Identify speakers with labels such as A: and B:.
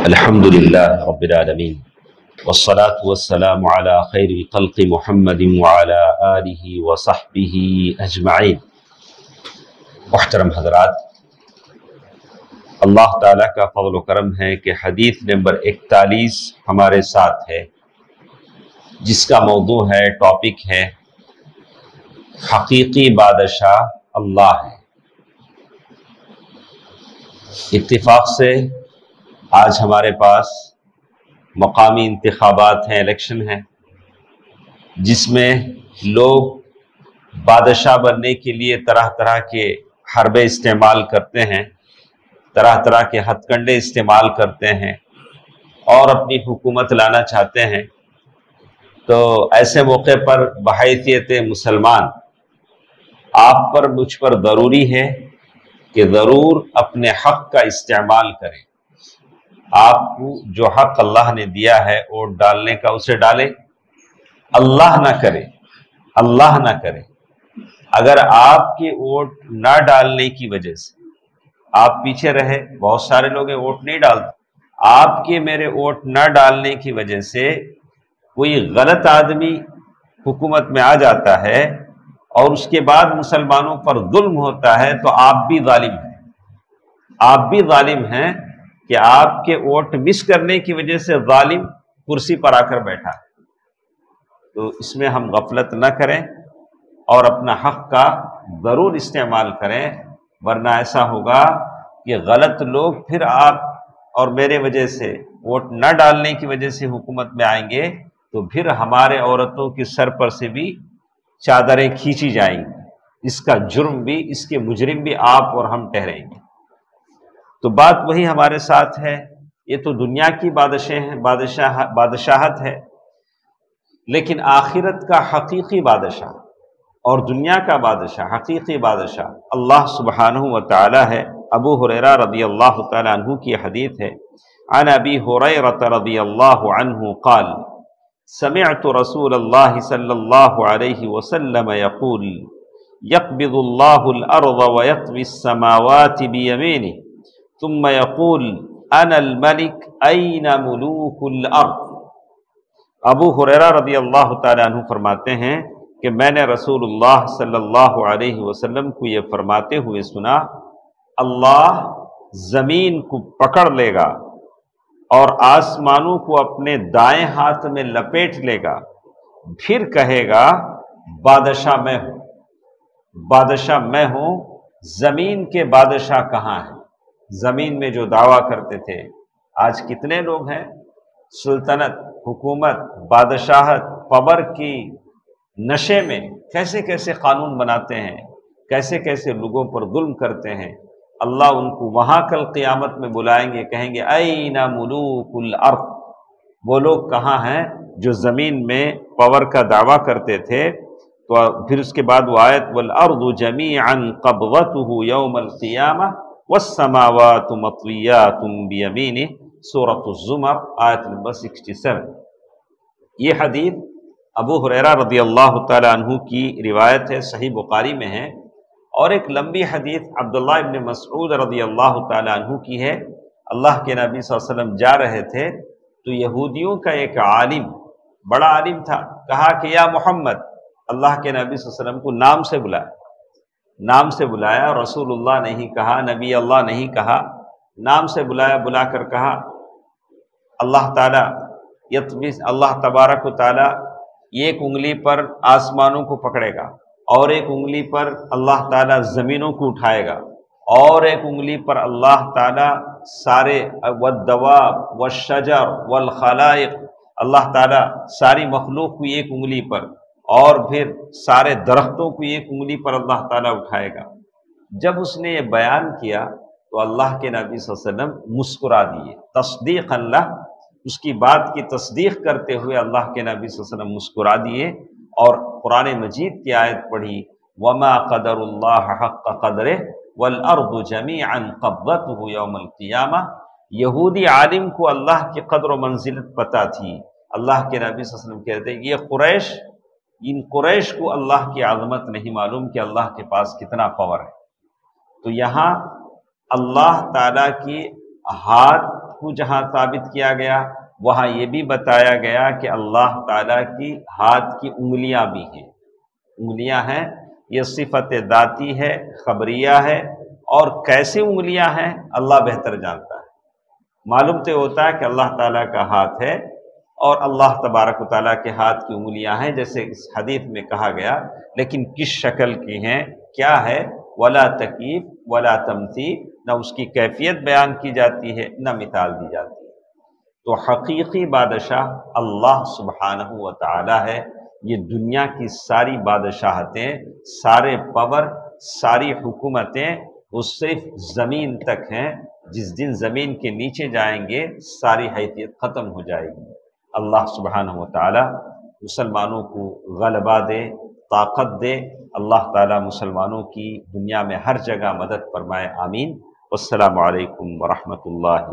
A: الحمدللہ رب العالمین والصلاة والسلام علی خیر خلق محمد وعلی آلہ وصحبہ اجمعین۔ محترم حضرات، اللہ تعالیٰ کا فضل و کرم ہے کہ حدیث نمبر 41 ہمارے ساتھ ہے، جس کا موضوع ہے، ٹاپک ہے حقیقی بادشاہ اللہ ہے۔ اتفاق سے آج ہمارے پاس مقامی انتخابات ہیں، الیکشن ہیں، جس میں لوگ بادشاہ بننے کے لیے طرح طرح کے حربے استعمال کرتے ہیں، طرح طرح کے ہتھ کنڈے استعمال کرتے ہیں اور اپنی حکومت لانا چاہتے ہیں۔ تو ایسے موقع پر بحیثیت مسلمان آپ پر مجھ پر ضروری ہے کہ ضرور اپنے حق کا استعمال کریں۔ آپ کو جو حق اللہ نے دیا ہے ووٹ ڈالنے کا، اسے ڈالیں، اللہ نہ کرے، اللہ نہ کرے اگر آپ کے ووٹ نہ ڈالنے کی وجہ سے آپ پیچھے رہے۔ بہت سارے لوگ ووٹ نہیں ڈالتے، آپ کے میرے ووٹ نہ ڈالنے کی وجہ سے کوئی غلط آدمی حکومت میں آ جاتا ہے اور اس کے بعد مسلمانوں پر ظلم ہوتا ہے، تو آپ بھی ظالم ہیں، آپ بھی ظالم ہیں کہ آپ کے ووٹ مس کرنے کی وجہ سے ظالم کرسی پر آ کر بیٹھا ہے۔ تو اس میں ہم غفلت نہ کریں اور اپنا حق کا ضرور استعمال کریں، ورنہ ایسا ہوگا کہ غلط لوگ پھر آپ اور میرے وجہ سے ووٹ نہ ڈالنے کی وجہ سے حکومت میں آئیں گے، تو پھر ہمارے عورتوں کی سر پر سے بھی چادریں کھینچی جائیں گی، اس کا جرم بھی، اس کے مجرم بھی آپ اور ہم ٹھہریں گے۔ تو بات وہی ہمارے ساتھ ہے۔ یہ تو دنیا کی بادشاہت ہے، لیکن آخرت کا حقیقی بادشاہ اور دنیا کا بادشاہ، حقیقی بادشاہ اللہ سبحانہ و تعالی ہے۔ ابو ہریرہ رضی اللہ تعالی عنہ کی حدیث ہے، عن ابی ہریرہ رضی اللہ عنہ قال سمعت رسول اللہ صلی اللہ علیہ وسلم یقول یقبض اللہ الارض ویطوی السماوات بیمینہ ثم يقول انا الملک این ملوک الارض۔ ابو ہریرہ رضی اللہ تعالیٰ عنہ فرماتے ہیں کہ میں نے رسول اللہ صلی اللہ علیہ وسلم کو یہ فرماتے ہوئے سنا، اللہ زمین کو پکڑ لے گا اور آسمانوں کو اپنے دائیں ہاتھ میں لپیٹ لے گا، پھر کہے گا بادشاہ میں ہوں، بادشاہ میں ہوں۔ زمین کے بادشاہ کہاں ہیں؟ زمین میں جو دعویٰ کرتے تھے، آج کتنے لوگ ہیں سلطنت، حکومت، بادشاہت، پاور کی نشے میں کیسے کیسے قانون بناتے ہیں، کیسے کیسے لوگوں پر ظلم کرتے ہیں۔ اللہ ان کو وہاں کل قیامت میں بلائیں گے، کہیں گے این ملوک الارض، وہ لوگ کہاں ہیں جو زمین میں پاور کا دعویٰ کرتے تھے۔ تو پھر اس کے بعد وہ آیت والارض جمیعا قبضتہ یوم القیامہ والسماوات مطویات بیمینہ، سورۃ الزمر آیت نمبر 67۔ یہ حدیث ابو ہریرہ رضی اللہ تعالی عنہ کی روایت ہے، صحیح بخاری میں ہے۔ اور ایک لمبی حدیث عبداللہ ابن مسعود رضی اللہ تعالی عنہ کی ہے۔ اللہ کے نبی صلی اللہ علیہ وسلم جا رہے تھے تو یہودیوں کا ایک عالم، بڑا عالم تھا، کہا کہ یا محمد، اللہ کے نبی صلی اللہ علیہ وسلم کو نام سے بلایا، نام سے بلایا، رسول اللہ نہیں کہا، نبی اللہ نہیں کہا، نام سے بلایا، بلا کر کہا اللہ تعالیٰ اللہ تبارک و تعالیٰ ایک انگلی پر آسمانوں کو پکڑے گا اور ایک انگلی پر اللہ تعالیٰ زمینوں کو اٹھائے گا اور ایک انگلی پر اللہ تعالیٰ سارے والدواب والشجر والخلائق، اللہ تعالیٰ ساری مخلوق کو ایک انگلی پر اور پھر سارے درختوں کو ایک انگلی پر اللہ تعالیٰ اٹھائے گا۔ جب اس نے یہ بیان کیا تو اللہ کے نبی صلی اللہ علیہ وسلم مسکرا دیے، تصدیق اللہ، اس کی بات کی تصدیق کرتے ہوئے اللہ کے نبی صلی اللہ علیہ وسلم مسکرا دیے اور قرآن مجید کی آیت پڑھی وما قدر اللہ حق قدرہ والارض جمیعا قبضتہ یوم القیامہ۔ یہودی عالم کو اللہ کی قدر و منزلت پتہ تھی۔ اللہ کے نبی صلی اللہ علیہ وسلم کہتے ہیں یہ ان قریش کو اللہ کی عظمت نہیں معلوم کہ اللہ کے پاس کتنا پاور ہے۔ تو یہاں اللہ تعالیٰ کی ہاتھ کو جہاں ثابت کیا گیا وہاں یہ بھی بتایا گیا کہ اللہ تعالیٰ کی ہاتھ کی انگلیاں بھی ہیں، انگلیاں ہیں، یہ صفت ذاتی ہے، خبریہ ہے، اور کیسے انگلیاں ہیں اللہ بہتر جانتا ہے۔ معلوم تو ہوتا ہے کہ اللہ تعالیٰ کا ہاتھ ہے اور اللہ تبارک و تعالیٰ کے ہاتھ کی انگلیاں ہیں جیسے اس حدیث میں کہا گیا، لیکن کس شکل کی ہیں، کیا ہے، ولا تکیف ولا تمثیل، نہ اس کی کیفیت بیان کی جاتی ہے نہ مثال دی جاتی ہے۔ تو حقیقی بادشاہ اللہ سبحانہ و تعالی ہے۔ یہ دنیا کی ساری بادشاہتیں، سارے پاور، ساری حکومتیں وہ صرف زمین تک ہیں، جس دن زمین کے نیچے جائیں گے ساری حیثیت ختم ہو جائے گی۔ اللہ سبحانہ و تعالی مسلمانوں کو غلبہ دے، طاقت دے، اللہ تعالی مسلمانوں کی دنیا میں ہر جگہ مدد فرمائے، آمین۔ والسلام علیکم ورحمۃ اللہ۔